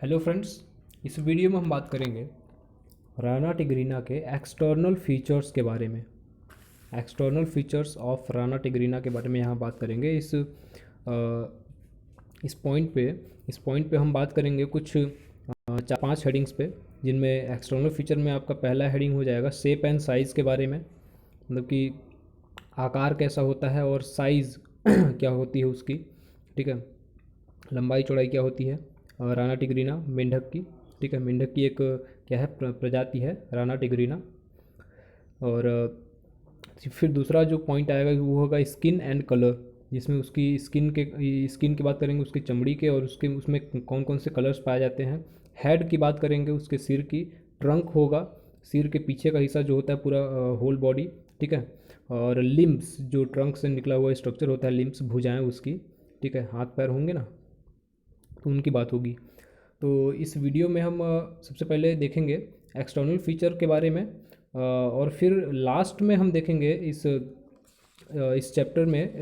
Hello friends, इस video में हम बात करेंगे राना टिग्रीना के एक्सटर्नल फीचर्स के बारे में। External features of Rana tigrina के बारे में यहाँ बात करेंगे। इस पॉइंट पे हम बात करेंगे कुछ 4-5 हेडिंग्स पे, जिनमें एक्सटर्नल फीचर में आपका पहला हेडिंग हो जाएगा शेप एंड साइज़ के बारे में, मतलब कि आकार कैसा होता है और साइज़ क्या होती है उसकी। ठीक है, लंबाई चौड़ाई क्या होती है राना टिग्रीना मेंढक की। ठीक है, मेंढक की एक क्या है प्रजाति है राना टिग्रीना। और फिर दूसरा जो पॉइंट आएगा वो होगा स्किन एंड कलर, जिसमें उसकी स्किन की बात करेंगे, उसकी चमड़ी के, और उसके उसमें कौन कौन से कलर्स पाए जाते हैं। हेड की बात करेंगे, उसके सिर की। ट्रंक होगा, सिर के पीछे का हिस्सा जो होता है पूरा होल बॉडी। ठीक है, और लिम्स, जो ट्रंक से निकला हुआ स्ट्रक्चर होता है, लिम्स भुजाएं उसकी। ठीक है, हाथ पैर होंगे ना, तो उनकी बात होगी। तो इस वीडियो में हम सबसे पहले देखेंगे एक्सटर्नल फीचर के बारे में, और फिर लास्ट में हम देखेंगे इस चैप्टर में,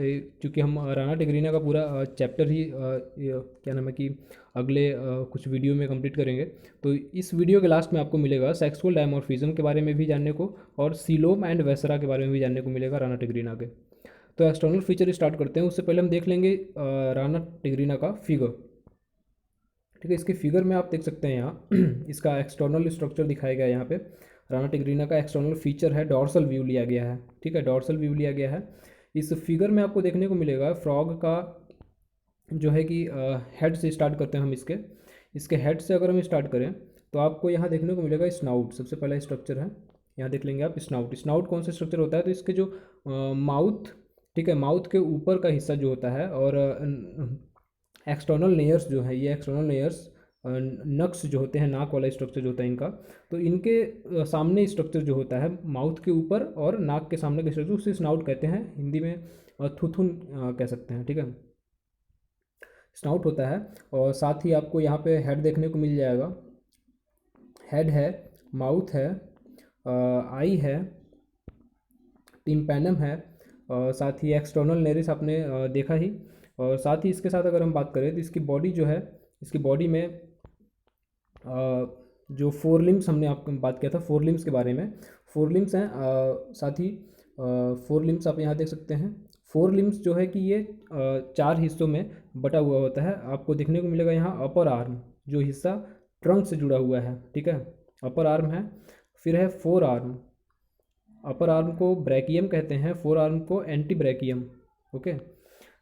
क्योंकि हम राना टिग्रीना का पूरा चैप्टर ही क्या नाम है कि अगले कुछ वीडियो में कंप्लीट करेंगे। तो इस वीडियो के लास्ट में आपको मिलेगा सेक्सुअल डायमॉर्फिज्म के बारे में भी जानने को, और सीलोम एंड वेसरा के बारे में भी जानने को मिलेगा राना टिग्रीना के। तो एक्सटर्नल फीचर स्टार्ट करते हैं। उससे पहले हम देख लेंगे राना टिग्रीना का फिगर। ठीक है, इसके फिगर में आप देख सकते हैं यहाँ इसका एक्सटर्नल स्ट्रक्चर दिखाया गया है। यहाँ पे राना टिग्रीना का एक्सटर्नल फीचर है, डॉर्सल व्यू लिया गया है। ठीक है, डॉर्सल व्यू लिया गया है। इस फिगर में आपको देखने को मिलेगा फ्रॉग का जो है कि हेड से स्टार्ट करते हैं हम। इसके हेड से अगर हम स्टार्ट करें तो आपको यहाँ देखने को मिलेगा स्नाउट, सबसे पहला स्ट्रक्चर है। यहाँ देख लेंगे आप स्नाउट कौन सा स्ट्रक्चर होता है, तो इसके जो माउथ, ठीक है, माउथ के ऊपर का हिस्सा जो होता है, और एक्सटर्नल लेयर्स जो है, ये एक्सटर्नल लेयर्स नक्स जो होते हैं, नाक वाला स्ट्रक्चर जो होता है इनका, तो इनके सामने स्ट्रक्चर जो होता है माउथ के ऊपर और नाक के सामने के स्ट्रक्चर, उसे स्नाउट कहते हैं। हिंदी में थुथुन कह सकते हैं। ठीक है, स्नाउट होता है। और साथ ही आपको यहाँ पे हेड देखने को मिल जाएगा। हेड है, माउथ है, आई है, टिम्पैनम है, और साथ ही एक्सटर्नल नेरिस आपने देखा ही। और साथ ही इसके साथ अगर हम बात करें तो इसकी बॉडी जो है, इसकी बॉडी में जो फोर लिम्स, हमने आपको बात किया था फोर लिम्स के बारे में, फोर लिम्स हैं। साथ ही फोर लिम्स आप यहाँ देख सकते हैं। फोर लिम्स जो है कि ये 4 हिस्सों में बटा हुआ होता है। आपको देखने को मिलेगा यहाँ अपर आर्म, जो हिस्सा ट्रंक से जुड़ा हुआ है। ठीक है, अपर आर्म है। फिर है फोर आर्म, अपर आर्म को ब्रैकियम कहते हैं, फोर आर्म को एंटी ब्रैकियम। ओके,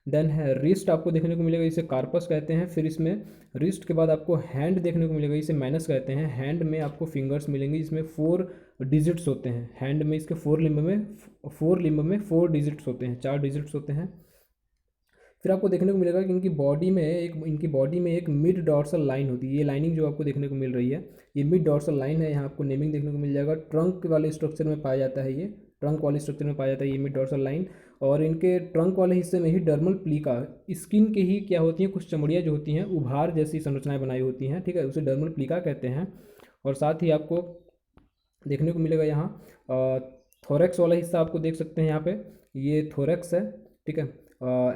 देन है रिस्ट, आपको देखने को मिलेगा, इसे कार्पस कहते हैं। फिर इसमें रिस्ट के बाद आपको हैंड देखने को मिलेगा, इसे मैनस कहते हैं। हैंड में आपको फिंगर्स मिलेंगे, इसमें 4 डिजिट्स होते हैं। हैंड में इसके 4 लिम्ब में 4 डिजिट्स होते हैं, 4 डिजिट्स होते हैं। फिर आपको देखने को मिलेगा कि इनकी बॉडी में एक मिड डॉर्सल लाइन होती है। ये लाइनिंग जो आपको देखने को मिल रही है, ये मिड डॉर्सल लाइन है। यहाँ आपको नेमिंग देखने को मिल जाएगा। ट्रंक वाले स्ट्रक्चर में पाया जाता है, ये ट्रंक वाले स्ट्रक्चर में पाया जाता है ये मिड डॉर्सल लाइन। और इनके ट्रंक वाले हिस्से में ही डर्मल प्लीका, स्किन के ही क्या होती हैं, कुछ चमड़ियाँ जो होती हैं उभार जैसी संरचनाएं बनाई होती हैं। ठीक है, उसे डर्मल प्लीका कहते हैं। और साथ ही आपको देखने को मिलेगा यहाँ थोरैक्स वाला हिस्सा, आपको देख सकते हैं यहाँ पे, ये थोरैक्स है। ठीक है,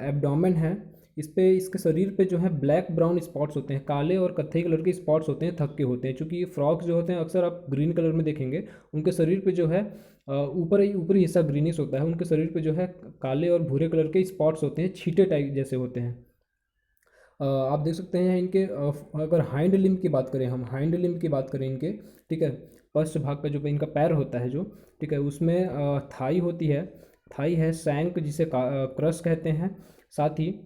एब्डोमेन है। इस पे इसके शरीर पे जो है ब्लैक ब्राउन स्पॉट्स होते हैं, काले और कत्थई कलर के स्पॉट्स होते हैं, थक्के होते हैं। चूँकि ये फ्रॉग्स जो होते हैं अक्सर आप ग्रीन कलर में देखेंगे, उनके शरीर पे जो है ऊपरी हिस्सा ग्रीनिश होता है, उनके शरीर पे जो है काले और भूरे कलर के स्पॉट्स होते हैं, छींटे टाइप जैसे होते हैं। आप देख सकते हैं इनके अगर हाइंड लिम्ब की बात करें, हम हाइंड लिम्ब की बात करें इनके, ठीक है, पश्च भाग का जो इनका पैर होता है जो, ठीक है, उसमें थाई होती है, थाई है, सैंक जिसे क्रस कहते हैं। साथ ही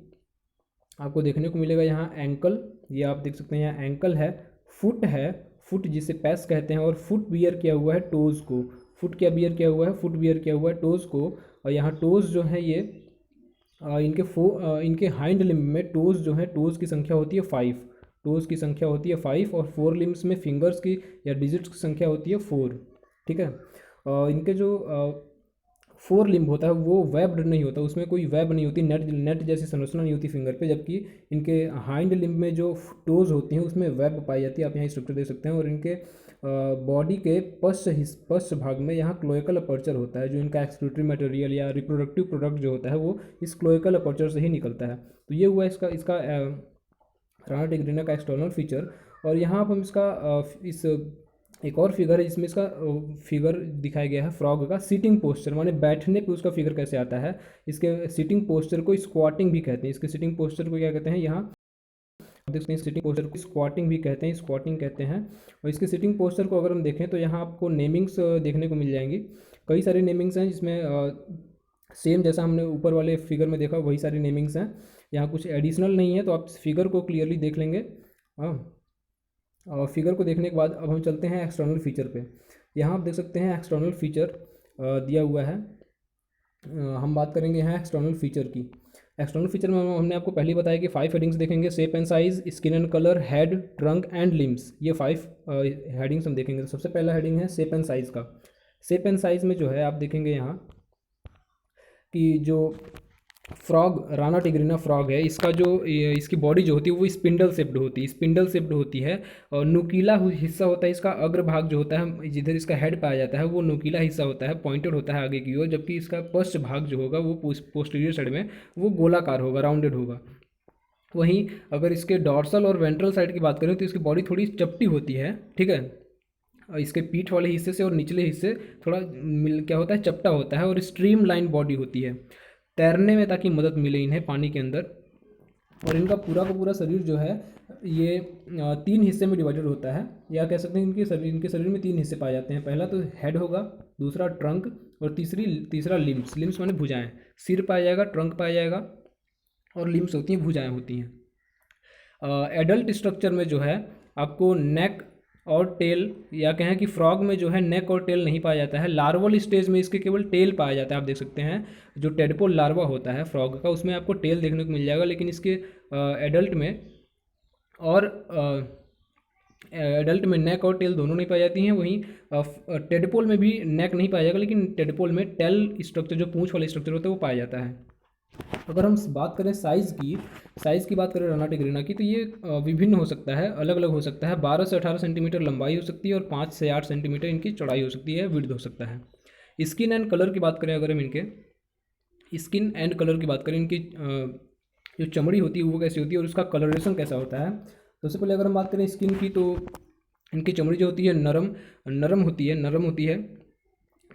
आपको देखने को मिलेगा यहाँ एंकल, ये आप देख सकते हैं यहाँ एंकल है। फुट है, फुट जिसे पैस कहते हैं, और फुट बियर किया हुआ है टोज़ को। फुट क्या बियर किया हुआ है, फुट बियर किया हुआ है टोज़ को। और यहाँ टोज़ जो है ये इनके हाइंड लिम्ब में टोज़ जो है, टोज़ की संख्या होती है 5, टोज़ की संख्या होती है 5। और फोर लिम्स में फिंगर्स की या डिजिट्स की संख्या होती है 4। ठीक है, इनके जो फोर लिम्ब होता है वो वेब्ड नहीं होता, उसमें कोई वेब नहीं होती, नेट जैसी संरचना नहीं होती फिंगर पे। जबकि इनके हाइंड लिम्ब में जो टोज़ होती हैं उसमें वेब पाई जाती है, आप यहाँ स्ट्रक्चर देख सकते हैं। और इनके बॉडी के पश्च भाग में यहाँ क्लोएकल अपर्चर होता है, जो इनका एक्सक्रीटरी मटेरियल या रिप्रोडक्टिव प्रोडक्ट जो होता है वो इस क्लोएकल अपर्चर से ही निकलता है। तो ये हुआ इसका राना टिग्रिना का एक्सटर्नल फीचर। और यहाँ पर हम इसका इस एक और फिगर है जिसमें इसका फिगर दिखाया गया है फ्रॉग का सीटिंग पोस्चर, माने बैठने पे उसका फिगर कैसे आता है। इसके सीटिंग पोस्चर को स्क्वाटिंग भी कहते हैं। इसके सीटिंग पोस्चर को क्या कहते हैं, यहाँ देख सकते हैं सीटिंग पोस्चर को स्क्वाटिंग भी कहते हैं, स्क्वाटिंग कहते हैं। और इसके सीटिंग पोस्चर को अगर हम देखें तो यहाँ आपको नेमिंग्स देखने को मिल जाएंगी, कई सारी नेमिंग्स हैं जिसमें सेम जैसा हमने ऊपर वाले फिगर में देखा वही सारी नेमिंग्स हैं। यहाँ कुछ एडिशनल नहीं है, तो आप फिगर को क्लियरली देख लेंगे। हाँ, और फिगर को देखने के बाद अब हम चलते हैं एक्सटर्नल फीचर पे। यहाँ आप देख सकते हैं एक्सटर्नल फीचर दिया हुआ है। हम बात करेंगे यहाँ एक्सटर्नल फीचर की। एक्सटर्नल फीचर में हमने आपको पहले ही बताया कि 5 हेडिंग्स देखेंगे, shape and size, skin and colour, head, trunk and limbs. ये 5 हेडिंग्स हम देखेंगे। तो सबसे पहला हेडिंग है शेप एंड साइज़ का। शेप एंड साइज़ में जो है आप देखेंगे यहाँ कि जो फ्रॉग, राना टिग्रिना फ्रॉग है, इसका जो इसकी बॉडी जो होती है वो स्पिंडल शेप्ड होती है, स्पिंडल शेप्ड होती है। और नुकीला हिस्सा होता है इसका अग्रभाग जो होता है, जिधर इसका हेड पाया जाता है वो नुकीला हिस्सा होता है, पॉइंटेड होता है आगे की ओर, जबकि इसका पश्च भाग जो होगा वो पोस्टीरियर साइड में वो गोलाकार होगा, राउंडेड होगा। वहीं अगर इसके डॉर्सल और वेंट्रल साइड की बात करें तो इसकी बॉडी थोड़ी चपटी होती है, ठीक है। इसके पीठ वाले हिस्से से और निचले हिस्से थोड़ा क्या होता है, चपटा होता है और स्ट्रीम लाइन बॉडी होती है, तैरने में ताकि मदद मिले इन्हें पानी के अंदर। और इनका पूरा का पूरा शरीर जो है ये 3 हिस्से में डिवाइडेड होता है, या कह सकते हैं इनके शरीर में 3 हिस्से पाए जाते हैं। पहला तो हेड होगा, दूसरा ट्रंक और तीसरा लिम्स। लिम्स माने भुजाएं, सिर पाया जाएगा, ट्रंक पाया जाएगा और लिम्स होती हैं, भुजाएं होती हैं। एडल्ट स्ट्रक्चर में जो है आपको नेक और टेल, या कहें कि फ्रॉग में जो है नेक और टेल नहीं पाया जाता है। लार्वल स्टेज में इसके केवल टेल पाया जाता है। आप देख सकते हैं जो टेडपोल लार्वा होता है फ्रॉग का, उसमें आपको टेल देखने को मिल जाएगा, लेकिन इसके एडल्ट में और एडल्ट में नेक और टेल दोनों नहीं पाई जाती हैं। वहीं टेडपोल में भी नेक नहीं पाया जाएगा, लेकिन टेडपोल में टेल स्ट्रक्चर जो पूंछ वाला स्ट्रक्चर होता है वो पाया जाता है। अगर हम बात करें साइज़ की बात करें राना टिग्रिना की, तो ये विभिन्न हो सकता है, अलग अलग हो सकता है। 12 से 18 सेंटीमीटर लंबाई हो सकती है और 5 से 8 सेंटीमीटर इनकी चौड़ाई हो सकती है, विड्थ हो सकता है। स्किन एंड कलर की बात करें, अगर हम इनके स्किन एंड कलर की बात करें, इनकी जो चमड़ी होती है वो कैसी होती है और उसका कलरेशन कैसा होता है। तो सबसे पहले अगर हम बात करें स्किन की, तो इनकी चमड़ी जो होती है नरम होती है,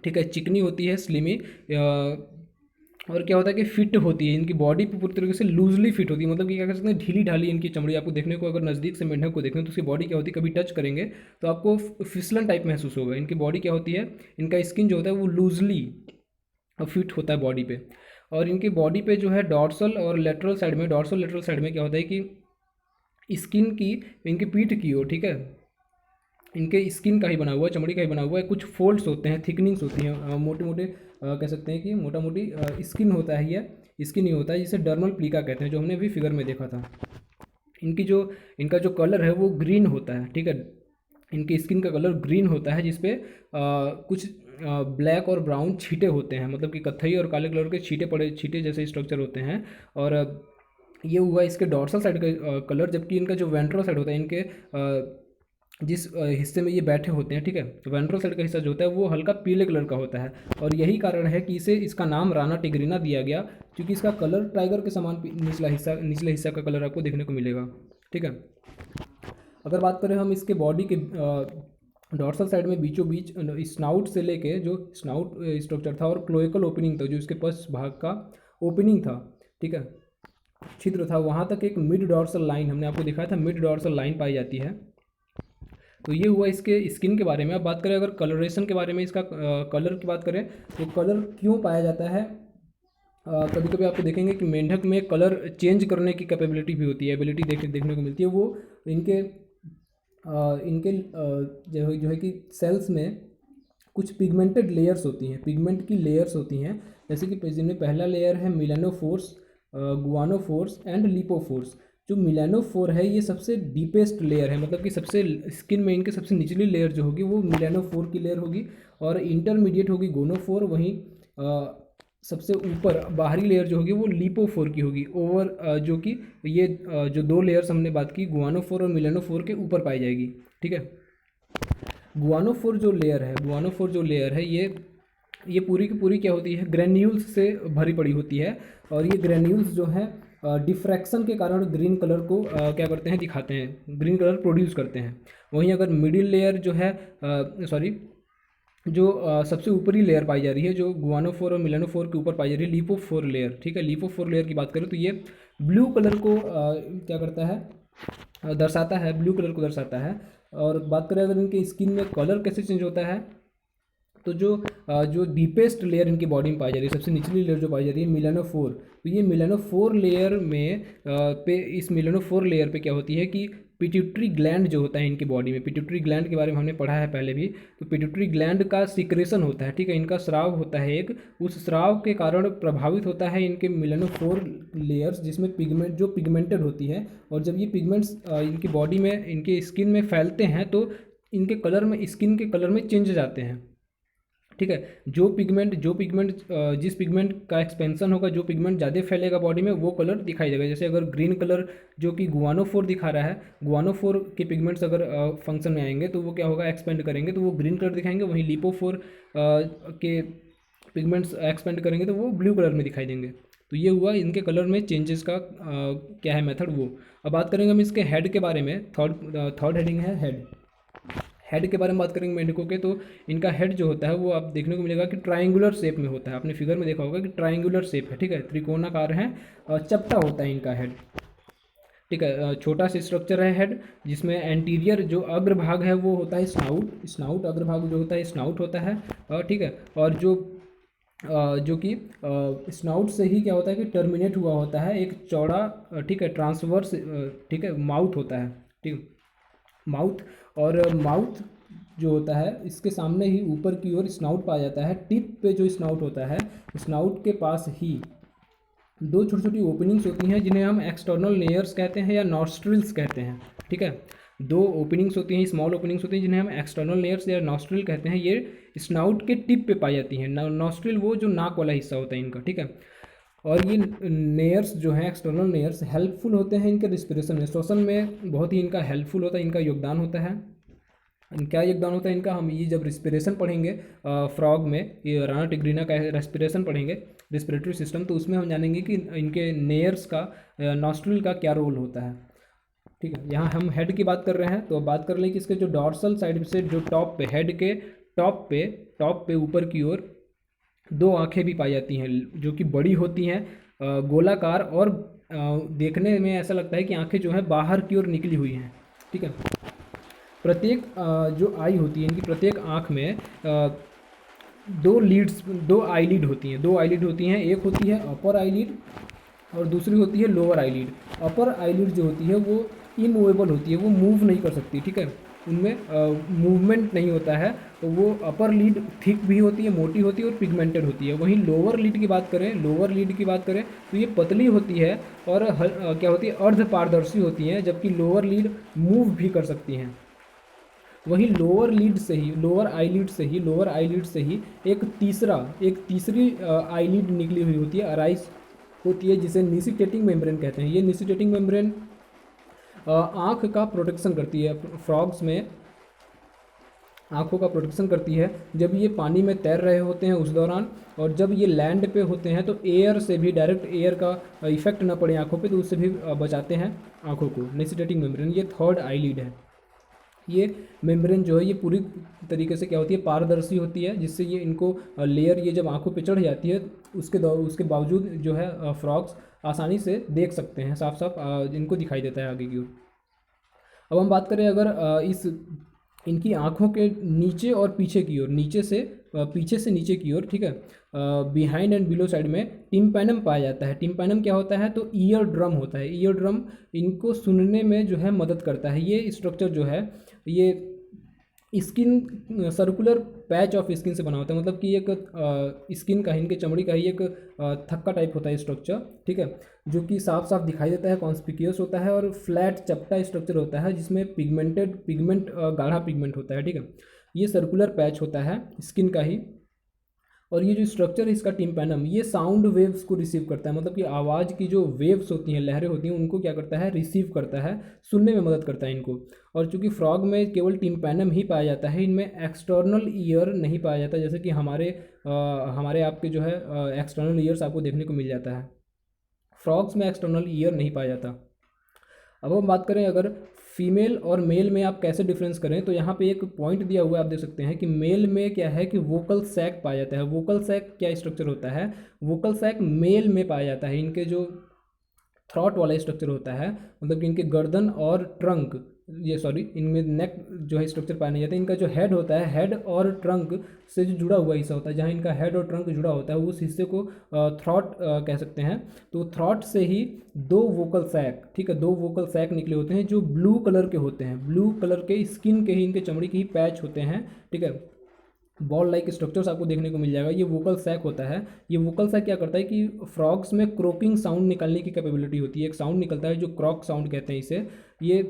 ठीक है, चिकनी होती है, स्लिमी। और क्या होता है कि फिट होती है, इनकी बॉडी पूरी तरीके से लूजली फिट होती है, मतलब कि क्या कर सकते हैं, ढीली ढाली इनकी चमड़ी आपको देखने को, अगर नज़दीक से मेंढक को देखें तो उसकी बॉडी क्या होती है, कभी टच करेंगे तो आपको फिसलन टाइप महसूस होगा। इनकी बॉडी क्या होती है, इनका स्किन जो होता है वो लूजली फिट होता है बॉडी पे। और इनकी बॉडी पे जो है डॉर्सल और लेटरल साइड में, डॉर्सल लेटरल साइड में क्या होता है कि स्किन की, इनकी पीठ की ओर, ठीक है, इनके स्किन का ही बना हुआ है, चमड़ी का ही बना हुआ है, कुछ फोल्ड्स होते हैं, थिकनिंग्स होती हैं, मोटे मोटे कह सकते हैं कि मोटा मोटी स्किन होता है, ये स्किन ही होता है, जिसे डर्मल प्लीका कहते हैं, जो हमने अभी फिगर में देखा था। इनका जो कलर है वो ग्रीन होता है, ठीक है, इनकी स्किन का कलर ग्रीन होता है, जिसपे कुछ ब्लैक और ब्राउन छींटे होते हैं, मतलब कि कत्थई और काले कलर के छींटे जैसे स्ट्रक्चर होते हैं। और ये हुआ इसके डॉर्सल साइड का कलर, जबकि इनका जो वेंट्रल साइड होता है, इनके जिस हिस्से में ये बैठे होते हैं, ठीक है, तो वेंट्रल साइड का हिस्सा जो होता है वो हल्का पीले कलर का होता है। और यही कारण है कि इसका नाम राना टिग्रिना दिया गया, क्योंकि इसका कलर टाइगर के समान निचले हिस्सा का कलर आपको देखने को मिलेगा, ठीक है। अगर बात करें हम इसके बॉडी के डॉर्सल साइड में बीचों बीच स्नाउट से लेके, जो स्नाउट स्ट्रक्चर था और क्लोएकल ओपनिंग था, जो इसके पश्च भाग का ओपनिंग था, ठीक है, छिद्र था, वहाँ तक एक मिड डॉर्सल लाइन, हमने आपको दिखाया था, मिड डॉर्सल लाइन पाई जाती है। तो ये हुआ इसके स्किन के बारे में। अब बात करें अगर कलरेशन के बारे में, इसका कलर की बात करें तो कलर क्यों पाया जाता है, कभी कभी आपको देखेंगे कि मेंढक में कलर चेंज करने की कैपेबिलिटी भी होती है, एबिलिटी देखने को मिलती है। वो इनके जो है कि सेल्स में कुछ पिगमेंटेड लेयर्स होती हैं, पिगमेंट की लेयर्स होती हैं, जैसे कि जिनमें पहला लेयर है मिलानोफोर्स, गुआनोफोर्स एंड लिपोफोर्स। जो मिलानोफोर है ये सबसे डीपेस्ट लेयर है, मतलब कि सबसे स्किन में इनके सबसे निचली लेयर जो होगी वो मिलानोफोर की लेयर होगी, और इंटरमीडिएट होगी गोनोफोर, वहीं सबसे ऊपर बाहरी लेयर जो होगी वो लिपोफोर की होगी। ओवर जो कि ये जो 2 लेयर्स हमने बात की, गुआनोफोर और मिलानोफोर के ऊपर पाई जाएगी, ठीक है। गुआनोफोर जो लेयर है ये पूरी की पूरी क्या होती है, ग्रेन्यूल्स से भरी पड़ी होती है। और ये ग्रेन्यूल्स जो है डिफ्रैक्शन के कारण ग्रीन कलर को क्या करते हैं, दिखाते हैं, ग्रीन कलर प्रोड्यूस करते हैं। वहीं अगर मिडिल लेयर जो है सॉरी जो सबसे ऊपरी लेयर पाई जा रही है, जो गुआनोफोर और मिलानोफोर के ऊपर पाई जा रही है, लिपोफोर लेयर, ठीक है, लिपोफोर लेयर की बात करें तो ये ब्लू कलर को क्या करता है, दर्शाता है, ब्लू कलर को दर्शाता है। और बात करें अगर इनके स्किन में कलर कैसे चेंज होता है, तो जो डीपेस्ट लेयर इनकी बॉडी में पाई जा रही है, सबसे निचली लेयर जो पाई जा रही है मिलानोफोर, तो ये मिलानोफोर लेयर में इस मिलानोफोर लेयर पे क्या होती है कि पिट्यूटरी ग्लैंड जो होता है इनकी बॉडी में, पिट्यूटरी ग्लैंड के बारे में हमने पढ़ा है पहले भी, तो पिट्यूटरी ग्लैंड का सिक्रेशन होता है, ठीक है, इनका स्राव होता है एक, उस स्राव के कारण प्रभावित होता है इनके मिलानोफोर लेयर्स, जिसमें पिगमेंट जो पिगमेंटेड होती है, और जब ये पिगमेंट्स इनकी बॉडी में, इनके स्किन में फैलते हैं तो इनके कलर में, स्किन के कलर में चेंज जाते हैं, ठीक है। जो पिगमेंट जिस पिगमेंट का एक्सपेंशन होगा, जो पिगमेंट ज़्यादा फैलेगा बॉडी में, वो कलर दिखाई देगा। जैसे अगर ग्रीन कलर जो कि गुआनोफोर दिखा रहा है, गुआनोफोर के पिगमेंट्स अगर फंक्शन में आएंगे तो वो क्या होगा, एक्सपेंड करेंगे तो वो ग्रीन कलर दिखाएंगे। वहीं लिपोफोर के पिगमेंट्स एक्सपेंड करेंगे तो वो ब्लू कलर में दिखाई देंगे। तो ये हुआ इनके कलर में चेंजेस का क्या है मेथड वो। अब बात करेंगे हम इसके हेड के बारे में। थर्ड हेडिंग है हेड के बारे में बात करेंगे मेंढकों के, तो इनका हेड जो होता है वो आप देखने को मिलेगा कि ट्रायंगुलर शेप में होता है। आपने फिगर में देखा होगा कि ट्रायंगुलर शेप है, ठीक है, त्रिकोणाकार है, चपटा होता है इनका हेड, ठीक है। छोटा सा स्ट्रक्चर है हेड, जिसमें एंटीरियर जो अग्रभाग है वो होता है स्नाउट अग्रभाग जो होता है स्नाउट होता है, ठीक है। और जो कि स्नाउट से ही क्या होता है कि टर्मिनेट हुआ होता है एक चौड़ा, ठीक है, ट्रांसवर्स, ठीक है, माउथ होता है, ठीक, माउथ। और माउथ जो होता है इसके सामने ही ऊपर की ओर स्नाउट पाया जाता है। टिप पे जो स्नाउट होता है, स्नाउट के पास ही दो छोटी छोटी ओपनिंग्स होती हैं जिन्हें हम एक्सटर्नल लेयर्स कहते हैं या नॉस्ट्रिल्स कहते हैं, ठीक है। दो ओपनिंग्स होती हैं, स्मॉल ओपनिंग्स होती हैं जिन्हें हम एक्सटर्नल लेयर्स या नॉस्ट्रिल कहते हैं। ये स्नाउट के टिप पे पाई जाती हैं। नॉस्ट्रिल वो जो नाक वाला हिस्सा होता है इनका, ठीक है। और ये नेयर्स जो हैं, एक्सटर्नल नेयर्स, हेल्पफुल होते हैं इनके रिस्पिरेशन में, श्वसन में बहुत ही इनका हेल्पफुल होता है, इनका योगदान होता है। क्या योगदान होता है इनका, हम ये जब रिस्पिरेशन पढ़ेंगे फ्रॉग में, ये राना टिग्रीना का रेस्पिरेशन पढ़ेंगे, रिस्पिरेटरी सिस्टम, तो उसमें हम जानेंगे कि इनके नेयर्स का, नॉस्ट्रिल का क्या रोल होता है, ठीक है। यहाँ हम हेड की बात कर रहे हैं, तो बात कर लें कि इसके जो डॉर्सल साइड से, जो टॉप पे, हेड के टॉप पे ऊपर की ओर दो आंखें भी पाई जाती हैं, जो कि बड़ी होती हैं, गोलाकार, और देखने में ऐसा लगता है कि आंखें जो है बाहर की ओर निकली हुई हैं, ठीक है। प्रत्येक जो आई होती है, इनकी प्रत्येक आंख में दो आईलिड होती हैं। एक होती है अपर आईलिड और दूसरी होती है लोअर आईलिड। अपर आईलिड जो होती है वो इमूवेबल होती है, वो मूव नहीं कर सकती, ठीक है, उनमें मूवमेंट नहीं होता है। तो वो अपर लीड थिक भी होती है, मोटी होती है और पिगमेंटेड होती है। वहीं लोअर लीड की बात करें तो ये पतली होती है और क्या होती है, अर्ध पारदर्शी होती है, जबकि लोअर लीड मूव भी कर सकती हैं। वहीं लोअर आईलिड से ही एक तीसरी आईलिड निकली हुई होती है, अराइज होती है, जिसे निसिटेटिंग मेम्ब्रेन कहते हैं। ये निसिटेटिंग मेम्ब्रेन आँख का प्रोटेक्शन करती है। फ्रॉग्स में आँखों का प्रोटेक्शन करती है जब ये पानी में तैर रहे होते हैं उस दौरान, और जब ये लैंड पे होते हैं तो एयर से भी, डायरेक्ट एयर का इफेक्ट ना पड़े आँखों पे, तो उससे भी बचाते हैं आँखों को। निसिटेटिंग मेम्ब्रेन, ये थर्ड आईलिड है। ये मेम्ब्रेन जो है ये पूरी तरीके से क्या होती है, पारदर्शी होती है, जिससे ये इनको लेयर, ये जब आँखों पे चढ़ जाती है उसके बावजूद जो है फ्रॉग्स आसानी से देख सकते हैं, साफ साफ इनको दिखाई देता है आगे की ओर। अब हम बात करें अगर इनकी आँखों के नीचे और पीछे की ओर, पीछे से नीचे की ओर, ठीक है, बिहाइंड एंड बिलो साइड में टिम्पैनम पाया जाता है। टिम्पैनम क्या होता है, तो ईयर ड्रम होता है। ईयर ड्रम इनको सुनने में जो है मदद करता है। ये स्ट्रक्चर जो है ये skin, circular patch of skin से बना होता है, मतलब कि एक स्किन का, इनके चमड़ी का ही एक थक्का टाइप होता है स्ट्रक्चर, ठीक है, जो कि साफ साफ दिखाई देता है, कॉन्स्पिक्यूअस होता है, और फ्लैट चपटा स्ट्रक्चर होता है, जिसमें गाढ़ा पिगमेंट होता है, ठीक है। ये सर्कुलर पैच होता है स्किन का ही। और ये जो स्ट्रक्चर है इसका टिम्पैनम, ये साउंड वेव्स को रिसीव करता है, मतलब कि आवाज़ की जो वेव्स होती हैं, लहरें होती हैं, उनको क्या करता है, रिसीव करता है, सुनने में मदद करता है इनको। और चूंकि फ्रॉग में केवल टिम्पैनम ही पाया जाता है, इनमें एक्सटर्नल ईयर नहीं पाया जाता, जैसे कि हमारे आपके जो है एक्सटर्नल ईयर्स आपको देखने को मिल जाता है। फ्रॉग्स में एक्सटर्नल ईयर नहीं पाया जाता। अब हम बात करें अगर फीमेल और मेल में आप कैसे डिफरेंस करें, तो यहाँ पे एक पॉइंट दिया हुआ है, आप देख सकते हैं कि मेल में क्या है कि वोकल सैक पाया जाता है। वोकल सैक क्या स्ट्रक्चर होता है, वोकल सैक मेल में पाया जाता है। इनके जो थ्रॉट वाला स्ट्रक्चर होता है, मतलब कि इनके गर्दन और ट्रंक, ये सॉरी इनमें नेक जो है स्ट्रक्चर पाया नहीं जाता है। इनका जो हेड होता है, हेड और ट्रंक से जो जुड़ा हुआ हिस्सा होता है, जहाँ इनका हेड और ट्रंक जुड़ा होता है, उस हिस्से को थ्रॉट कह सकते हैं। तो थ्रॉट से ही दो वोकल सैक, ठीक है, दो वोकल सैक निकले होते हैं जो ब्लू कलर के होते हैं। ब्लू कलर के स्किन के ही, इनके चमड़ी के ही पैच होते हैं, ठीक है। बॉल लाइक स्ट्रक्चर्स आपको देखने को मिल जाएगा। ये वोकल सैक होता है। ये वोकल सैक क्या करता है कि फ्रॉग्स में क्रोकिंग साउंड निकालने की कैपेबिलिटी होती है। एक साउंड निकलता है जो क्रॉक साउंड कहते हैं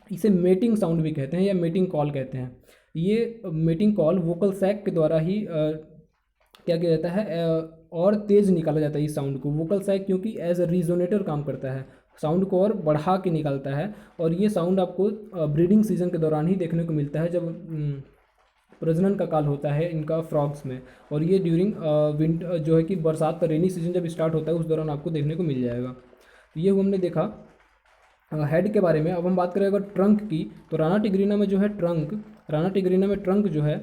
इसे मेटिंग साउंड भी कहते हैं या मेटिंग कॉल कहते हैं। ये मेटिंग कॉल वोकल सैक के द्वारा ही क्या किया जाता है और तेज़ निकाला जाता है इस साउंड को। वोकल सैक क्योंकि एज अ रिजोनेटर काम करता है, साउंड को और बढ़ा के निकालता है। और ये साउंड आपको ब्रीडिंग सीजन के दौरान ही देखने को मिलता है, जब प्रजनन का काल होता है इनका फ्रॉग्स में। और ये ड्यूरिंग विंटर जो है कि बरसात का रेनी सीजन जब स्टार्ट होता है उस दौरान आपको देखने को मिल जाएगा। तो ये हमने देखा हेड के बारे में। अब हम बात करें अगर ट्रंक की, तो राना टिग्रीना में जो है राना टिग्रीना में ट्रंक जो है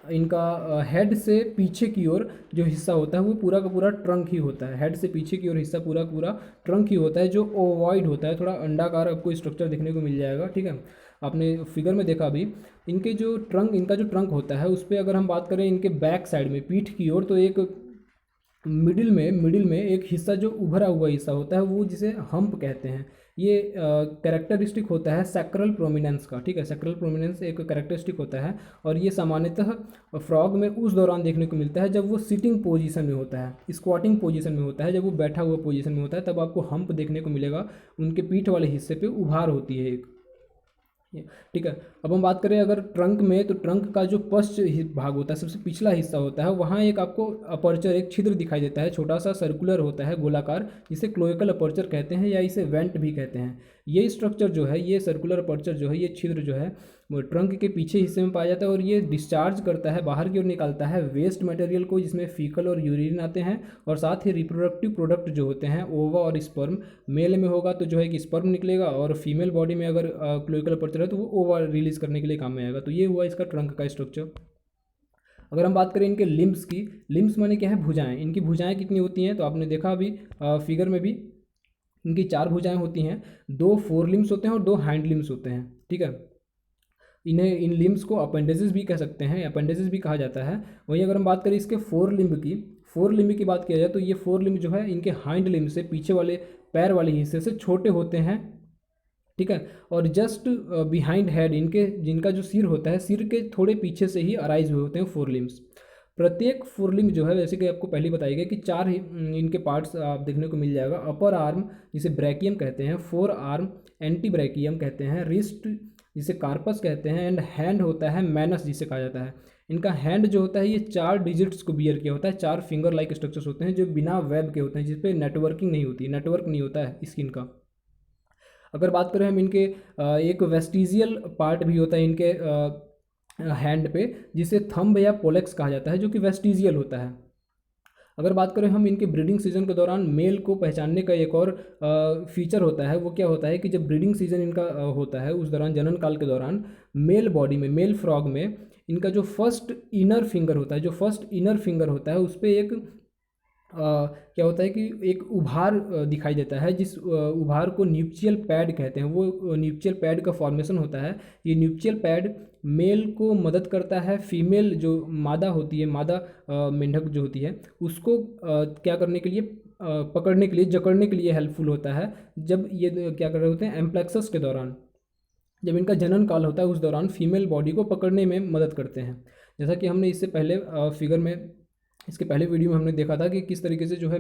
इनका हेड से पीछे की ओर जो हिस्सा होता है वो पूरा का पूरा ट्रंक ही होता है। हेड से पीछे की ओर हिस्सा पूरा का पूरा ट्रंक ही होता है, जो ओवॉइड होता है, थोड़ा अंडाकार आपको स्ट्रक्चर देखने को मिल जाएगा, ठीक है। आपने फिगर में देखा अभी इनका जो ट्रंक होता है उस पर अगर हम बात करें इनके बैक साइड में, पीठ की ओर, तो एक मिडिल में एक हिस्सा जो उभरा हुआ हिस्सा होता है वो जिसे हम्प कहते हैं। ये कैरेक्टरिस्टिक होता है सैक्रल प्रोमिनेंस का, ठीक है। सैक्रल प्रोमिनेंस एक कैरेक्टरिस्टिक होता है और ये सामान्यतः फ्रॉग में उस दौरान देखने को मिलता है जब वो सिटिंग पोजीशन में होता है, स्क्वाटिंग पोजीशन में होता है। जब वो बैठा हुआ पोजीशन में होता है तब आपको हम्प देखने को मिलेगा, उनके पीठ वाले हिस्से पे उभार होती है एक, ठीक है। अब हम बात करें अगर ट्रंक में, तो ट्रंक का जो पश्च भाग होता है, सबसे पिछला हिस्सा होता है, वहाँ एक आपको अपर्चर, एक छिद्र दिखाई देता है, छोटा सा सर्कुलर होता है, गोलाकार, जिसे क्लोएकल अपर्चर कहते हैं या इसे वेंट भी कहते हैं। ये स्ट्रक्चर जो है, ये सर्कुलर अपर्चर जो है, ये छिद्र जो है वो ट्रंक के पीछे हिस्से में पाया जाता है और ये डिस्चार्ज करता है, बाहर की ओर निकालता है वेस्ट मटेरियल को, जिसमें फीकल और यूरिन आते हैं, और साथ ही रिप्रोडक्टिव प्रोडक्ट जो होते हैं ओवा और स्पर्म। मेल में होगा तो जो है कि स्पर्म निकलेगा, और फीमेल बॉडी में अगर क्लोइकल अपर्चर है तो वो ओवा रिलीज करने के लिए काम में आएगा। तो ये हुआ इसका ट्रंक का स्ट्रक्चर। अगर हम बात करें इनके लिम्स की, लिम्स माने क्या है, भुजाएं। इनकी भुजाएं कितनी होती हैं, तो आपने देखा अभी फिगर में भी, इनकी 4 भुजाएं होती हैं, 2 फोर लिम्स होते हैं और 2 हैंड लिम्स होते हैं, ठीक है। इन लिम्स को अपेंडेजेस भी कह सकते हैं, अपेंडेजेस भी कहा जाता है। वहीं अगर हम बात करें इसके फोर लिम्ब की बात किया जाए तो ये फोर लिम्ब जो है इनके हाइंड लिम्ब से, पीछे वाले पैर वाले हिस्से से छोटे होते हैं, ठीक है। और जस्ट बिहाइंड हेड इनके, जिनका जो सिर होता है, सिर के थोड़े पीछे से ही अराइज हुए होते हैं फोर लिम्स। प्रत्येक फोर लिम्ब जो है, जैसे कि आपको पहले बताया गया कि 4 इनके पार्ट्स आप देखने को मिल जाएगा। अपर आर्म जिसे ब्रैकियम कहते हैं, फोर आर्म एंटी ब्रैकियम कहते हैं, रिस्ट जिसे कार्पस कहते हैं, एंड हैंड होता है मैनस जिसे कहा जाता है। इनका हैंड जो होता है ये 4 डिजिट्स को बियर किया होता है, 4 फिंगर लाइक स्ट्रक्चर्स होते हैं जो बिना वेब के होते हैं, जिसपे नेटवर्किंग नहीं होती, नेटवर्क नहीं होता है स्किन का। अगर बात करें हम इनके एक वेस्टिजियल पार्ट भी होता है इनके हैंड पे, जिसे थंब या पोलेक्स कहा जाता है, जो कि वेस्टिजियल होता है। अगर बात करें हम इनके ब्रीडिंग सीजन के दौरान मेल को पहचानने का एक और फीचर होता है, वो क्या होता है कि जब ब्रीडिंग सीजन इनका होता है उस दौरान, जनन काल के दौरान, मेल बॉडी में, मेल फ्रॉग में इनका जो फर्स्ट इनर फिंगर होता है उस पर एक क्या होता है कि एक उभार दिखाई देता है, जिस उभार को न्यूक्चियल पैड कहते हैं। वो न्यूक्चियल पैड का फॉर्मेशन होता है। ये न्यूक्चियल पैड मेल को मदद करता है, फीमेल जो मादा होती है, मादा मेंढक जो होती है, उसको क्या करने के लिए, पकड़ने के लिए, जकड़ने के लिए हेल्पफुल होता है। जब ये क्या कर रहे होते हैं, एम्प्लेक्सस के दौरान, जब इनका जनन काल होता है उस दौरान फीमेल बॉडी को पकड़ने में मदद करते हैं। जैसा कि हमने इससे पहले फिगर में, इसके पहले वीडियो में हमने देखा था कि किस तरीके से जो है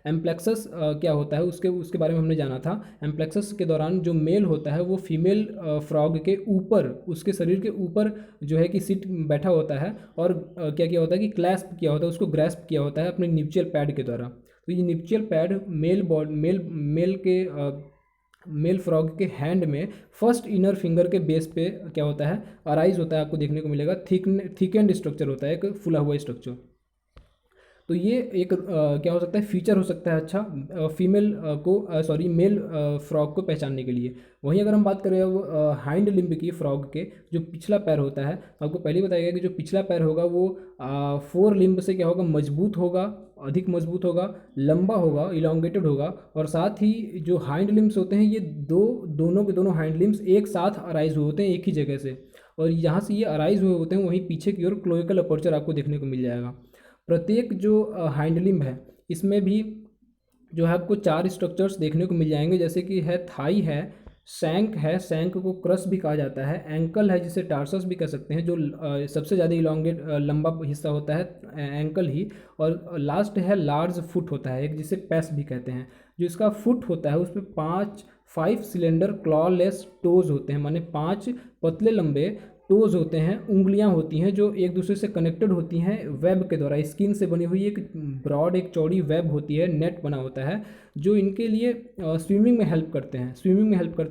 एम्प्लेक्सस क्या होता है, उसके बारे में हमने जाना था। एम्प्लेक्सस के दौरान जो मेल होता है वो फीमेल फ्रॉग के ऊपर, उसके शरीर के ऊपर जो है कि सिट बैठा होता है, और क्या किया होता है कि क्लैस्प किया होता है, उसको ग्रैस्प किया होता है अपने न्यूक्चियल पैड के द्वारा। तो ये न्यूक्चियल पैड मेल फ्रॉग के हैंड में फर्स्ट इनर फिंगर के बेस पे क्या होता है, अराइज होता है, आपको देखने को मिलेगा। थिकेंड स्ट्रक्चर होता है, एक फुला हुआ स्ट्रक्चर। तो ये एक क्या हो सकता है, फीचर हो सकता है अच्छा फीमेल मेल फ्रॉग को पहचानने के लिए। वहीं अगर हम बात करें अब हाइंड लिम्ब की फ्रॉग के, जो पिछला पैर होता है, तो आपको पहले ही बताया गया कि जो पिछला पैर होगा वो फोर लिम्ब से क्या होगा, मजबूत होगा, अधिक मजबूत होगा, लंबा होगा, इलोंगेटेड होगा, और साथ ही जो हाइंड लिम्स होते हैं ये दोनों के दोनों हाइंड लिम्स एक साथ अराइज हुए होते हैं एक ही जगह से, और यहाँ से ये अराइज हुए होते हैं वहीं पीछे की ओर क्लोइकल अपर्चर आपको देखने को मिल जाएगा। प्रत्येक जो हाइंड लिम्ब है इसमें भी जो है आपको चार स्ट्रक्चर्स देखने को मिल जाएंगे, जैसे कि है थाई है, शैंक को क्रस भी कहा जाता है, एंकल है जिसे टार्सस भी कह सकते हैं, जो सबसे ज़्यादा इलोंगेट लंबा हिस्सा होता है एंकल ही, और लास्ट है लार्ज फुट होता है एक, जिसे पैस भी कहते हैं। जो इसका फुट होता है उस पर 5 सिलेंडर क्लॉलेस टोज होते हैं, माने 5 पतले लंबे टोज होते हैं, उंगलियां होती हैं जो एक दूसरे से कनेक्टेड होती हैं वेब के द्वारा, स्किन से बनी हुई एक ब्रॉड एक चौड़ी वेब होती है, नेट बना होता है, जो इनके लिए स्विमिंग में हेल्प करते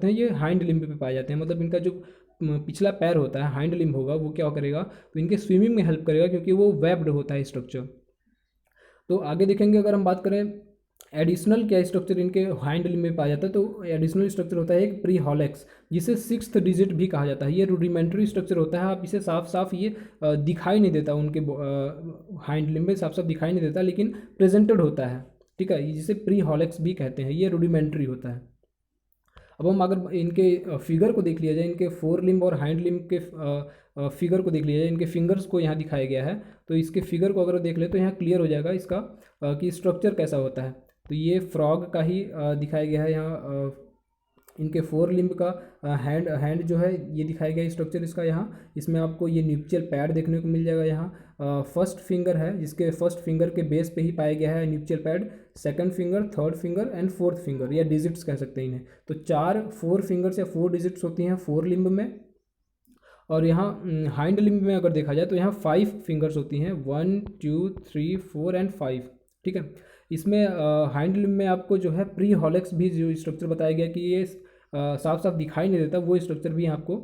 हैं। ये हाइंड लिम्ब पे पाए जाते हैं, मतलब इनका जो पिछला पैर होता है, हाइंड लिम्ब होगा, वो क्या करेगा, तो इनके स्विमिंग में हेल्प करेगा क्योंकि वो वेब्ड होता है स्ट्रक्चर। तो आगे देखेंगे अगर हम बात करें एडिशनल क्या स्ट्रक्चर इनके हाइंड लिम्ब में पाया जाता है, तो एडिशनल स्ट्रक्चर होता है एक प्री हॉलेक्स, जिसे 6th डिजिट भी कहा जाता है। ये रूडिमेंट्री स्ट्रक्चर होता है, आप इसे साफ साफ ये दिखाई नहीं देता, उनके हाइंड लिम्ब में साफ साफ दिखाई नहीं देता, लेकिन प्रेजेंटेड होता है, ठीक है, जिसे प्री हॉलेक्स भी कहते हैं, ये रूडिमेंट्री होता है। अब हम अगर इनके फिगर को देख लिया जाए, इनके फोर लिम्ब और हाइंड लिम्ब के फिगर को देख लिया जाए, इनके फिंगर्स को यहाँ दिखाया गया है, तो इसके फिगर को अगर देख ले तो यहाँ क्लियर हो जाएगा इसका कि स्ट्रक्चर कैसा होता है। तो ये फ्रॉग का ही दिखाया गया है यहाँ, इनके फोर लिम्ब का हैंड जो है ये दिखाया गया स्ट्रक्चर इसका यहाँ। इसमें आपको ये न्यूक्लियल पैड देखने को मिल जाएगा यहाँ। फर्स्ट फिंगर है जिसके फर्स्ट फिंगर के बेस पे ही पाया गया है न्यूक्लियल pad, second finger, third finger and fourth finger, या डिजिट्स कह सकते हैं इन्हें। तो 4 फिंगर्स या 4 डिजिट्स होती हैं फोर लिम्ब में। और यहाँ हाइंड लिम्ब में अगर देखा जाए तो यहाँ 5 फिंगर्स होती हैं, 1 2 3 4 एंड 5, ठीक है। इसमें हाइंड लिम्ब में आपको जो है प्री हॉलेक्स भी जो स्ट्रक्चर बताया गया कि ये साफ साफ दिखाई नहीं देता, वो स्ट्रक्चर भी आपको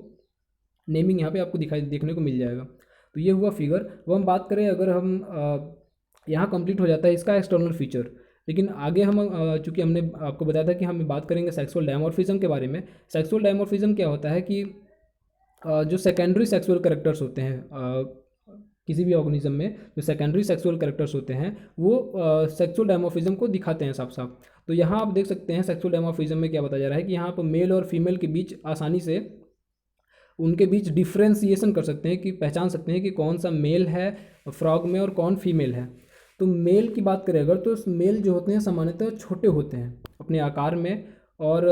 नेमिंग यहाँ पे आपको दिखाई देखने को मिल जाएगा। तो ये हुआ फिगर। वो हम बात करें अगर हम यहाँ कंप्लीट हो जाता है इसका एक्सटर्नल फीचर, लेकिन आगे हम चूँकि हमने आपको बताया था कि हम बात करेंगे सेक्सुअल डायमॉर्फिज्म के बारे में। सेक्सुअल डायमॉर्फिज्म क्या होता है कि जो सेकेंडरी सेक्सुअल कैरेक्टर्स होते हैं किसी भी ऑर्गेनिज्म में, जो सेकेंडरी सेक्सुअल कैरेक्टर्स होते हैं वो सेक्सुअल डायमॉर्फिज्म को दिखाते हैं साफ साफ। तो यहाँ आप देख सकते हैं सेक्सुअल डायमॉर्फिज्म में क्या बताया जा रहा है कि यहाँ पर मेल और फीमेल के बीच आसानी से उनके बीच डिफ्रेंसिएशन कर सकते हैं, कि पहचान सकते हैं कि कौन सा मेल है फ्रॉग में और कौन फीमेल है। तो मेल की बात करें अगर, तो मेल जो होते हैं सामान्यतः छोटे होते हैं अपने आकार में, और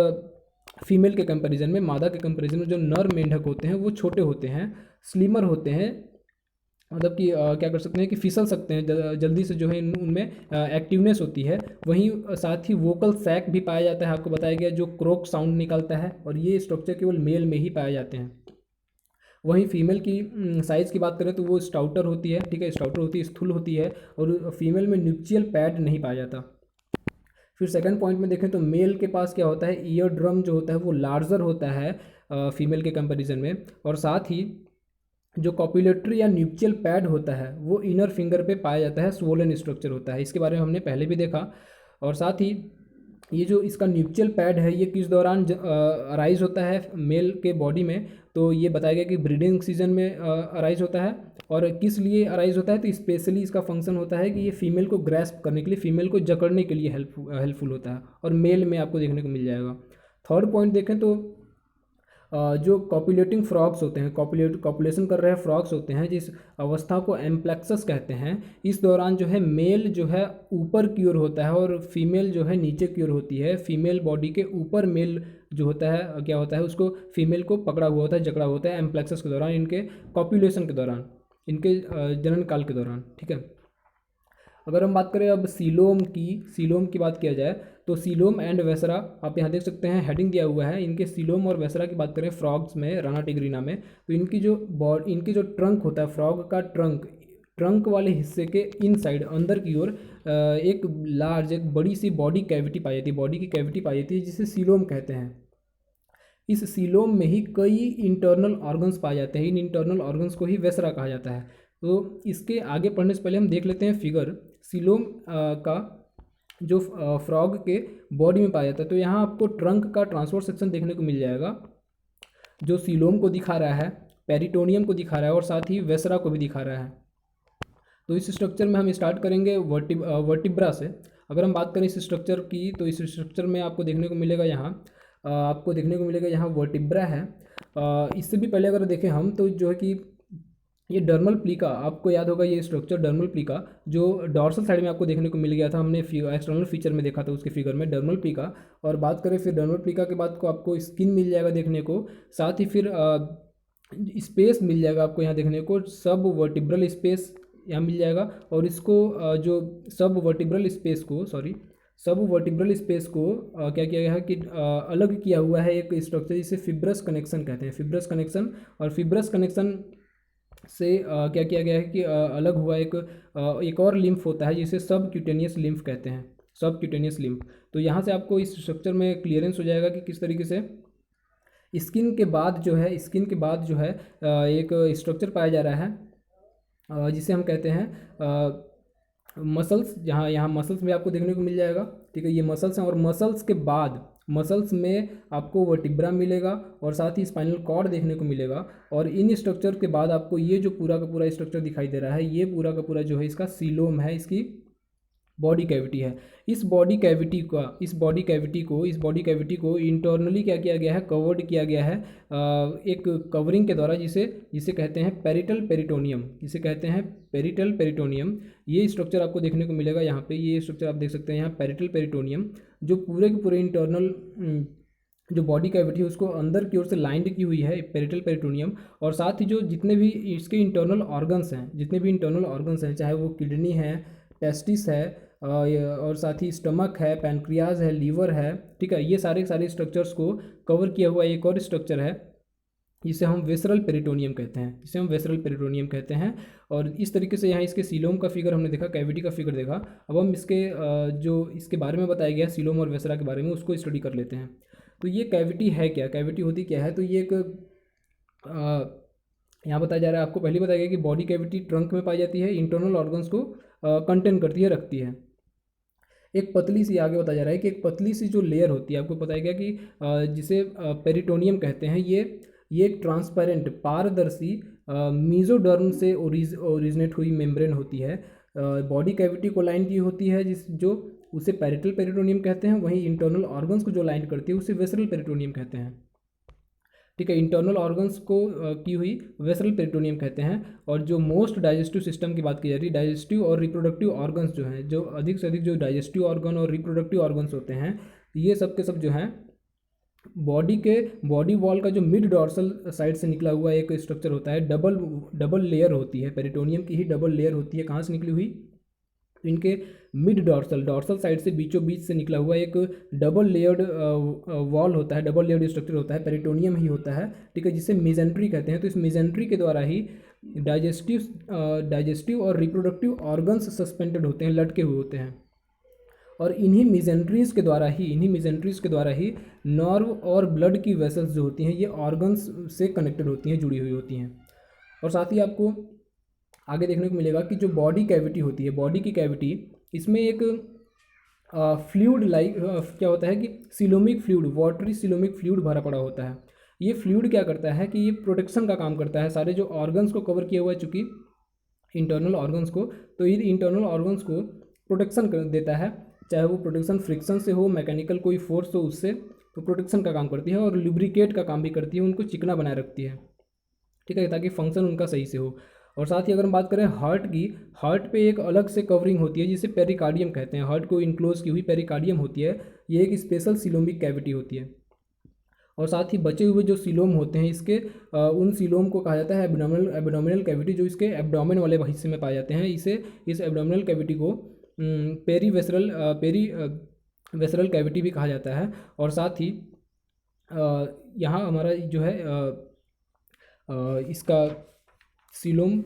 फीमेल के कंपैरिजन में, मादा के कंपैरिजन में जो नर मेंढक होते हैं वो छोटे होते हैं, स्लिमर होते हैं, मतलब कि क्या कर सकते हैं कि फिसल सकते हैं जल्दी से, जो है उनमें एक्टिवनेस होती है। वहीं साथ ही वोकल सैक भी पाया जाता है, आपको बताया गया जो क्रोक साउंड निकलता है, और ये स्ट्रक्चर केवल मेल में ही पाए जाते हैं। वहीं फीमेल की साइज़ की बात करें तो वो स्टाउटर होती है, ठीक है, स्टाउटर होती है, स्थूल होती है, और फीमेल में न्यूक्लियल पैड नहीं पाया जाता। फिर सेकंड पॉइंट में देखें तो मेल के पास क्या होता है, ईयर ड्रम जो होता है वो लार्जर होता है फीमेल के कंपैरिजन में, और साथ ही जो कॉपुलेटरी या न्यूक्लियल पैड होता है वो इनर फिंगर पे पाया जाता है, स्वोलन स्ट्रक्चर होता है, इसके बारे में हमने पहले भी देखा। और साथ ही ये जो इसका न्यूक्लियल पैड है ये किस दौरान अराइज होता है मेल के बॉडी में, तो ये बताया गया कि ब्रीडिंग सीजन में अराइज होता है। और किस लिए अराइज होता है, तो स्पेशली इसका फंक्शन होता है कि ये फीमेल को ग्रैस्प करने के लिए, फीमेल को जकड़ने के लिए हेल्पफुल होता है, और मेल में आपको देखने को मिल जाएगा। थर्ड पॉइंट देखें तो जो कॉपुलेटिंग फ्रॉग्स होते हैं, कॉपुलेशन कर रहे फ्रॉग्स होते हैं, जिस अवस्था को एम्प्लेक्सस कहते हैं, इस दौरान जो है मेल जो है ऊपर की ओर होता है और फीमेल जो है नीचे की ओर होती है। फीमेल बॉडी के ऊपर मेल जो होता है क्या होता है, उसको फीमेल को पकड़ा हुआ होता है, जकड़ा होता है एम्प्लेक्सस के दौरान, इनके कॉपुलेशन के दौरान, इनके जनन काल के दौरान, ठीक है। अगर हम बात करें अब सीलोम की बात किया जाए तो सीलोम एंड वेसरा, आप यहाँ देख सकते हैं हेडिंग दिया हुआ है। इनके सीलोम और वेसरा की बात करें फ्रॉग्स में, राना टिग्रीना में, तो इनकी जो ट्रंक होता है, फ्रॉग का ट्रंक वाले हिस्से के इनसाइड अंदर की ओर एक बड़ी सी बॉडी कैविटी पाई जाती है, बॉडी की कैविटी पाई जाती है, जिसे सीलोम कहते हैं। इस सीलोम में ही कई इंटरनल ऑर्गन्स पाए जाते हैं, इन इंटरनल ऑर्गन्स को ही वेसरा कहा जाता है। तो इसके आगे पढ़ने से पहले हम देख लेते हैं फिगर। सीलोम का जो फ्रॉग के बॉडी में पाया जाता है। तो यहाँ आपको ट्रंक का ट्रांसपोर्ट सेक्शन देखने को मिल जाएगा जो सीलोम को दिखा रहा है, पेरिटोनियम को दिखा रहा है और साथ ही वेसरा को भी दिखा रहा है। तो इस स्ट्रक्चर में हम स्टार्ट करेंगे वर्टिब्रा से। अगर हम बात करें इस स्ट्रक्चर की, तो इस स्ट्रक्चर में आपको देखने को मिलेगा यहाँ वर्टिब्रा है। इससे भी पहले अगर देखें हम, तो जो है कि ये डर्मल प्लीका, आपको याद होगा ये स्ट्रक्चर डर्मल प्लीका जो डॉर्सल साइड में आपको देखने को मिल गया था, हमने एक्सटर्नल फीचर में देखा था उसके फिगर में डर्मल प्लीका। और बात करें फिर डर्मल प्लीका के बाद को आपको स्किन मिल जाएगा देखने को, साथ ही फिर स्पेस मिल जाएगा आपको यहाँ देखने को, सब वर्टिब्रल स्पेस यहाँ मिल जाएगा। और इसको जो सब वर्टिब्रल स्पेस को क्या किया गया है कि अलग किया हुआ है एक स्ट्रक्चर जिसे फिब्रस कनेक्शन कहते हैं, फिब्रस कनेक्शन। और फिब्रस कनेक्शन से क्या किया गया है कि अलग हुआ एक और लिम्फ होता है जिसे सब क्यूटेनियस लिम्फ कहते हैं, सब क्यूटेनियस लिम्फ। तो यहाँ से आपको इस स्ट्रक्चर में क्लियरेंस हो जाएगा कि किस तरीके से स्किन के बाद जो है एक स्ट्रक्चर पाया जा रहा है जिसे हम कहते हैं मसल्स। यहाँ मसल्स भी आपको देखने को मिल जाएगा, ठीक है, ये मसल्स हैं। और मसल्स के बाद मसल्स में आपको वर्टिब्रा मिलेगा और साथ ही स्पाइनल कॉर्ड देखने को मिलेगा। और इन स्ट्रक्चर के बाद आपको ये जो पूरा का पूरा स्ट्रक्चर दिखाई दे रहा है, ये पूरा का पूरा जो है इसका सीलोम है, इसकी बॉडी कैविटी है। इस बॉडी कैविटी को इंटरनली क्या किया गया है, कवर्ड किया गया है एक कवरिंग के द्वारा जिसे कहते हैं पेरिटल पेरिटोनियम। ये स्ट्रक्चर आपको देखने को मिलेगा यहाँ पे, ये स्ट्रक्चर आप देख सकते हैं यहाँ पेरिटल पेरिटोनियम, जो पूरे के पूरे इंटरनल जो बॉडी कैविटी है उसको अंदर की ओर से लाइंड की हुई है पेरिटल पेरिटोनियम। और साथ ही जो जितने भी इसके इंटरनल ऑर्गन्स हैं, चाहे वो किडनी है, टेस्टिस है, और साथ ही स्टमक है, पैनक्रियाज है, लीवर है, ठीक है, ये सारे स्ट्रक्चर्स को कवर किया हुआ एक और स्ट्रक्चर है जिसे हम वेसरल पेरिटोनियम कहते हैं। और इस तरीके से यहाँ इसके सीलोम का फिगर हमने देखा, कैविटी का फिगर देखा। अब हम इसके जो इसके बारे में बताया गया सीलोम और वेसरा के बारे में, उसको स्टडी कर लेते हैं। तो ये कैविटी है क्या, कैविटी होती क्या है? तो ये एक यहाँ बताया जा रहा है, आपको पहले बताया गया कि बॉडी कैविटी ट्रंक में पाई जाती है, इंटरनल ऑर्गन्स को कंटेन करती है, रखती है। एक पतली सी, आगे बताया जा रहा है कि एक पतली सी जो लेयर होती है, आपको बताया गया कि जिसे पेरिटोनियम कहते हैं, ये एक ट्रांसपेरेंट पारदर्शी मीजोडर्म से ओरिजिनेट हुई मेम्ब्रेन होती है, बॉडी कैविटी को लाइन की होती है, जो उसे पेरिटल पेरिटोनियम कहते हैं। वहीं इंटरनल ऑर्गन्स को जो लाइन करती है उसे वेसरल पेरिटोनियम कहते हैं, ठीक है, इंटरनल ऑर्गन्स को की हुई वेसरल पेरिटोनियम कहते हैं। और जो मोस्ट डाइजेस्टिव सिस्टम की बात की जा रही है, डाइजेस्टिव और रिप्रोडक्टिव ऑर्गन्स जो हैं, जो अधिक से अधिक जो डाइजेस्टिव ऑर्गन और रिप्रोडक्टिव ऑर्गन्स होते हैं, ये सब के सब जो हैं बॉडी वॉल का जो मिड डॉर्सल साइड से निकला हुआ एक स्ट्रक्चर होता है, डबल लेयर होती है, पेरिटोनियम की ही डबल लेयर होती है। कहाँ से निकली हुई? इनके मिड डॉर्सल साइड से बीचों बीच से निकला हुआ एक डबल लेयर्ड वॉल होता है, डबल लेयर्ड स्ट्रक्चर होता है, पेरिटोनियम ही होता है, ठीक है, जिसे मेजेंट्री कहते हैं। तो इस मेजेंट्री के द्वारा ही डाइजेस्टिव और रिप्रोडक्टिव ऑर्गन्स सस्पेंडेड होते हैं, लटके हुए होते हैं। और इन्हीं मेजेंट्रीज के द्वारा ही नर्व और ब्लड की वेसल्स जो होती हैं, ये ऑर्गन्स से कनेक्टेड होती हैं, जुड़ी हुई होती हैं। और साथ ही आपको आगे देखने को मिलेगा कि जो बॉडी कैविटी होती है, बॉडी की कैविटी, इसमें एक फ्लूइड क्या होता है कि coelomic fluid, watery coelomic fluid भरा पड़ा होता है। ये फ्लूइड क्या करता है कि ये प्रोटेक्शन का काम करता है, सारे जो ऑर्गन्स को कवर किया हुआ है, चूँकि इंटरनल ऑर्गन्स को, तो ये इंटरनल ऑर्गन्स को प्रोटेक्शन कर देता है, चाहे वो प्रोटेक्शन फ्रिक्शन से हो, मैकेनिकल कोई फोर्स हो उससे, तो प्रोटेक्शन का काम करती है। और लुब्रिकेट का काम भी करती है, उनको चिकना बनाए रखती है, ठीक है, ताकि फंक्शन उनका सही से हो। और साथ ही अगर हम बात करें हार्ट की, हार्ट पे एक अलग से कवरिंग होती है जिसे पेरिकार्डियम कहते हैं, हार्ट को इनक्लोज की हुई पेरिकार्डियम होती है, ये एक स्पेशल सिलोमिक कैविटी होती है। और साथ ही बचे हुए जो सिलोम होते हैं इसके, उन सिलोम को कहा जाता है एब्डोमिनल कैविटी, जो इसके एब्डोमेन वाले हिस्से में पाए जाते हैं। इस एब्डोमिनल कैविटी को वेसरल कैविटी भी कहा जाता है। और साथ ही यहाँ हमारा जो है इसका सीलोम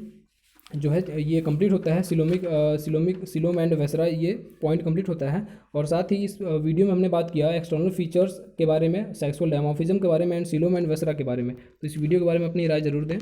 जो है ये कंप्लीट होता है, सीलोम एंड वेसरा, ये पॉइंट कंप्लीट होता है। और साथ ही इस वीडियो में हमने बात किया एक्सटर्नल फीचर्स के बारे में, सेक्सुअल डायमॉर्फिज्म के बारे में, एंड सीलोम एंड वेसरा के बारे में। तो इस वीडियो के बारे में अपनी राय जरूर दें।